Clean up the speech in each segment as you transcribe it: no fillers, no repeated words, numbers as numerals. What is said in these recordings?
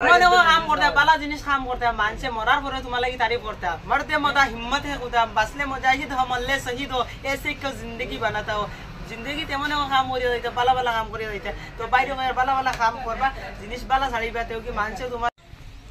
মানে ও কাম করতে বালা জিনিস কাম করতে মানছে মরার পরে তোমার লাগি তারিফ করতে मरते मदा हिम्मत है खुदा बसले मुजाहिद हो मल्ले शहीद हो ऐसे क्यों जिंदगी बनाता हो जिंदगी तेमन काम करी होइते बाला बाला काम करी होइते तो বাইরে বালা বালা কাম করবা জিনিস বালা ছাড়িবা তেও কি মানছে তোমার।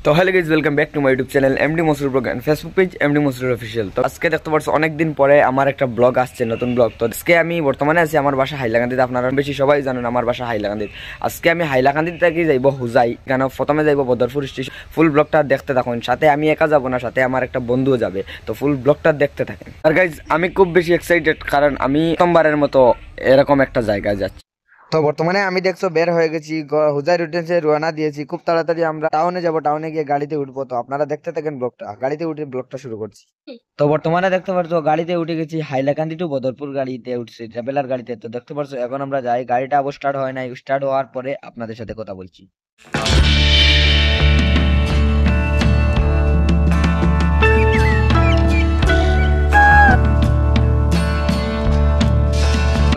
তো hello guys, welcome back to my YouTube channel MD Masroor blog and Facebook page MD Masroor official. তো আজকে দেখতে পাচ্ছ অনেক দিন পরে আমার একটা ব্লগ আসছে, নতুন ব্লগ। তো আজকে আমি বর্তমানে আছি আমার বাসা হাইলাকান্দিতে। আপনারা বেশি সবাই জানেন আমার বাসা হাইলাকান্দিত। আজকে আমি হাইলাকান্দিতে থেকে যাইব হুজাই, কেন প্রথমে যাইব বদরপুর স্টেশন। ফুল ব্লগটা দেখতে থাকুন, সাথে আমি একা যাব না, সাথে আমার একটা বন্ধুও যাবে। তো ফুল ব্লগটা দেখতে থাকেন। আর গাইস আমি খুব বেশি এক্সাইটেড, কারণ আমি প্রথমবারের মতো এরকম একটা জায়গায় যাচ্ছি। তো বর্তমানে আমি দেখছো বের হয়ে গেছি, হুজাই রুটেন্সে রওনা দিয়েছি। খুব তাড়াতাড়ি আমরা টাউনে যাব, টাউনে গিয়ে গাড়িতে উঠবো। তো আপনারা দেখতে থাকেন ব্লগটা, গাড়িতে উঠে ব্লগটা শুরু করছি। তো বর্তমানে দেখতে পারছো গাড়িতে উঠে গেছি, হাইলাকান্দি টু বদরপুর গাড়িতে উঠছি, ট্রাভেলার গাড়িতে। তো দেখতে পারছো এখন আমরা যাই, গাড়িটা আবার স্টার্ট হয় নাই, স্টার্ট হওয়ার পরে আপনাদের সাথে কথা বলছি।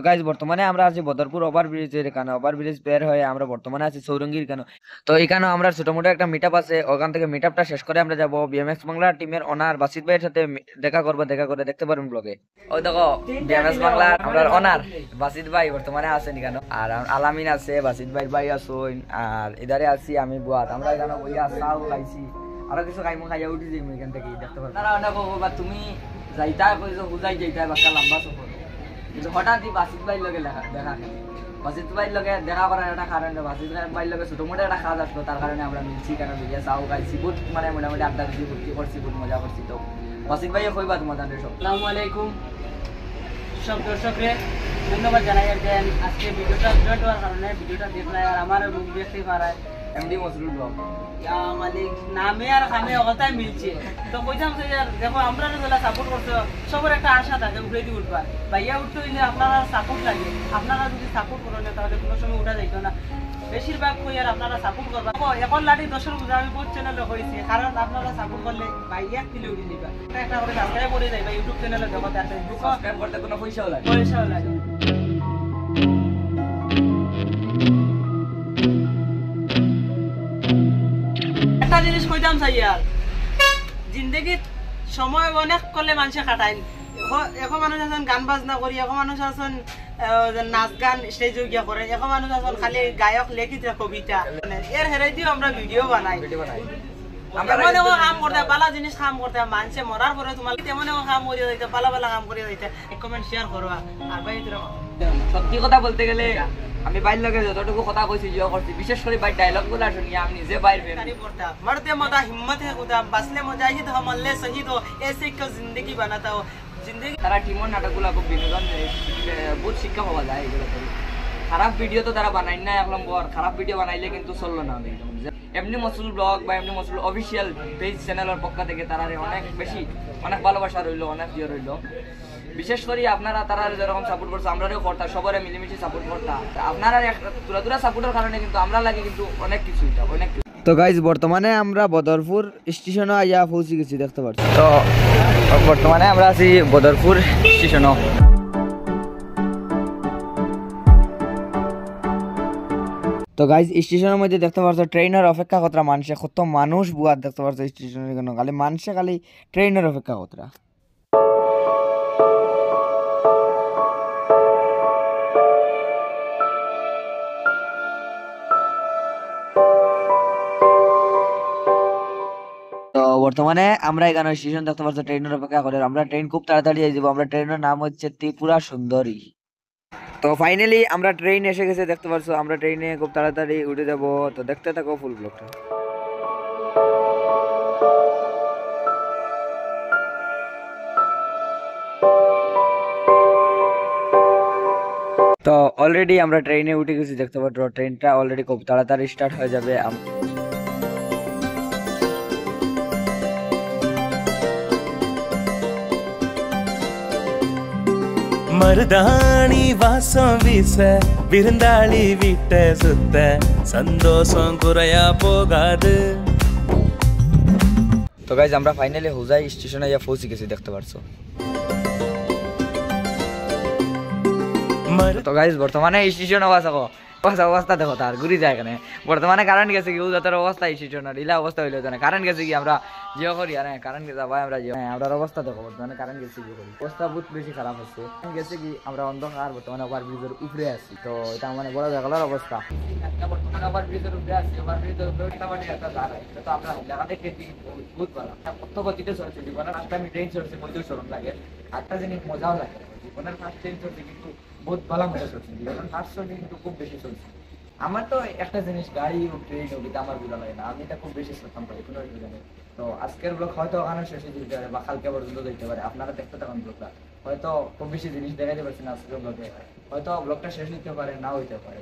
গাইজ বর্তমানে আমরা আছি বদরপুর ওভারব্রিজের এখানে। ওভারব্রিজ বের হয়ে আমরা বর্তমানে আছি সৌরঙ্গীর কেন। তো এখানে আমরা ছোট মোটো একটা মিট আপ আছে, ওখান থেকে মিট আপটা শেষ করে আমরা যাবো বিএমএক্স বাংলা টিমের ওনার বাসিত ভাইয়ের সাথে দেখা করবো। দেখা করে দেখতে পারেন ব্লগে। ওই দেখো বিএমএক্স বাংলার আমরা ওনার বাসিত ভাই বর্তমানে আছেন এখানে, আর আলামিন আছে, বাসিত ভাই আসুন, আর এধারে আছি আমি বুয়াত। আমরা এখানে বইয়া চাও খাইছি, আরো কিছু খাইমো খাইয়া উঠি যাই এখান থেকে দেখতে পারবো। তারা অনেক বা তুমি যাইতা কইছো হুজাই যাইতা বাক্কা লম্বা সফর, কিন্তু হঠাৎই বাসিত ভাইয়ের লগে দেখা বাসিত ভাইয়ের লগে দেখা করার একটা কারণ, বাসিত ভাইয়ের লগে ছোট মোটো একটা কাজ আসলো, তার কারণে আমরা মিলছি। কেন বিরিয়া চাও খাইছি, বহুত মানে মোটামুটি আড্ডা দিচ্ছি, ভর্তি করছি, বহুত মজা করছি। তো বাসিত ভাইয়ে কইবা তোমাদের সব। আসসালামু আলাইকুম সব দর্শকরে ধন্যবাদ জানাই যে আজকে ভিডিওটা জয়েন্ট হওয়ার কারণে ভিডিওটা দেখলাই। আর আমার মুখ দেখতে পারায় এমডি মসরুল ব্লগ মালিক নামে আর কামে অগতায় মিলছে। তো কইতাম যে দেখো আমরা যেগুলা সাপোর্ট করছো সবার একটা আশা থাকে উঠে দিয়ে উঠবার, ভাইয়া উঠতে হইলে আপনারা সাপোর্ট লাগে। আপনারা যদি সাপোর্ট করেন তাহলে কোনো সময় উঠা যাইতো না। বেশিরভাগ কই আর আপনারা সাপোর্ট করবা। এখন লাঠি 10 বুঝা আমি বহুত চ্যানেলে হয়েছে, কারণ আপনারা সাপোর্ট করলে ভাইয়া দিলে উঠে দিবা। একটা করে সাবস্ক্রাইব করে যাই ভাই, ইউটিউব চ্যানেলে দেখো, তার ফেসবুক সাবস্ক্রাইব করতে কোনো পয়সাও লাগে একটা জিনিস কইতাম চাই আর জিন্দগিত সময় অনেক করলে মানুষে কাটায়। এখন মানুষ আছেন গান বাজনা করি, এখন মানুষ আছেন নাচ গান স্টেজে গিয়া করে, এখন মানুষ আছেন খালি গায়ক লেখিত কবিতা। এর হেরাই দিও আমরা ভিডিও বানাই। তেমন কাম করতে বালা জিনিস কাম করতে মানছে মরার পরে তোমার তেমন কাম করি হইতে বালা বালা কাম করি হইতে কমেন্ট শেয়ার করবা। আর ভাই সত্যি কথা বলতে গেলে আমি বাইর লগে যতটুকু কথা কইছি জিও করছি, বিশেষ করে বাইর ডায়লগ গুলো শুনি আমি নিজে বাইর तारीफ करता मरते मदा हिम्मत है खुदा बसले मुजाहिद हो मल्ले शहीद हो ऐसे क्यों जिंदगी बनाता हो जिंदगी। তারা টিমর নাটকগুলো খুব বিনোদন, বহুত শিক্ষা পাওয়া যায় এগুলো থেকে। খারাপ ভিডিও তো তারা বানাই না, এক নম্বর খারাপ ভিডিও বানাইলে কিন্তু চললো না। এমনি মসরুল ব্লগ বা এমনি মসরুল অফিসিয়াল পেজ চ্যানেলের পক্ষ থেকে তারা অনেক বেশি অনেক ভালোবাসা রইলো, অনেক ইয়ে রইলো। বিশেষ করে আপনারা তারা যেরকম সাপোর্ট করছে আমরাও করতা, সবারে মিলেমিশে সাপোর্ট করতা। আপনারা দূরা দূরা সাপোর্টের কারণে কিন্তু আমরা লাগে কিন্তু অনেক কিছু এটা অনেক কিছু। তো গাইজ বর্তমানে আমরা বদরপুর স্টেশনে আইয়া পৌঁছে গেছি, দেখতে পাচ্ছি। তো বর্তমানে আমরা আছি বদরপুর স্টেশনে। তো গাইজ স্টেশনের মধ্যে দেখতে পাচ্ছ ট্রেনের অপেক্ষা কতটা মানুষে, কত মানুষ বুয়ার দেখতে পাচ্ছ স্টেশনের জন্য, খালি মানুষে খালি ট্রেনের অপেক্ষা কতটা। বর্তমানে আমরা এখানে স্টেশন দেখতে পাচ্ছি, ট্রেনের অপেক্ষা করে। আমরা ট্রেন খুব তাড়াতাড়ি যাই যাবো। আমরা ট্রেনের নাম হচ্ছে ত্রিপুরা সুন্দরী। তো ফাইনালি আমরা ট্রেন এসে গেছে, দেখতে পাচ্ছ। আমরা ট্রেনে খুব তাড়াতাড়ি উঠে যাব। তো দেখতে থাকো ফুল ব্লগটা। তো অলরেডি আমরা ট্রেনে উঠে গেছি, দেখতে পাচ্ছ। ট্রেনটা অলরেডি খুব তাড়াতাড়ি স্টার্ট হয়ে যাবে। மருதாணி வாசம் வீச விருந்தாளி வீட்ட சுத்த சந்தோஷம் குறையா போகாது। তো গাইজ আমরা ফাইনালি হুজাই স্টেশনে গিয়ে পৌঁছে গেছি, দেখতে পারছো। তো গাইজ বর্তমানে স্টেশনে আছো, অবস্থা দেখো তার ঘুরি যায় এখানে বর্তমানে কারেন্ট গেছে কি উজাতের অবস্থা এসেছে না ঢিলা অবস্থা হইলো জানে কারেন্ট গেছে কি আমরা জিও করি আর কারেন্ট গেছে ভাই আমরা জিও আমরা অবস্থা দেখো বর্তমানে কারেন্ট গেছে কি করি অবস্থা বহুত বেশি খারাপ হচ্ছে গেছে কি আমরা অন্ধকার বর্তমানে ওভার ব্রিজের উপরে আছি তো এটা মানে বড় জায়গার অবস্থা বর্তমানে ওভার ব্রিজের উপরে আছি ওভার ব্রিজের উপরে একটা জায়গা তো আমরা জায়গাতে খেতে বহুত ভালো কত গতিতে চলছে জীবনের একটা মিটাইন চলছে মধ্যে সরম লাগে একটা জিনিস মজাও লাগে জীবনের ফার্স্ট টাইম চলছে কিন্তু বহুত ভালো মজা চলছে জীবনের ফার্স্ট টাইম কিন্তু খুব বেশি চলছে আমার তো একটা জিনিস গাড়ি ও ট্রেন ওটা আমার ভালো লাগে না আমি এটা খুব বেশি শ্রদ্ধা করি কোনো অসুবিধা নেই তো আজকের ব্লগ হয়তো ওখানে শেষে দিতে পারে বা কালকে পর্যন্ত দেখতে পারে আপনারা দেখতে থাকুন ব্লগটা হয়তো খুব বেশি জিনিস দেখাতে পারছি না আজকের ব্লগে হয়তো ব্লগটা শেষ হইতে পারে না হইতে পারে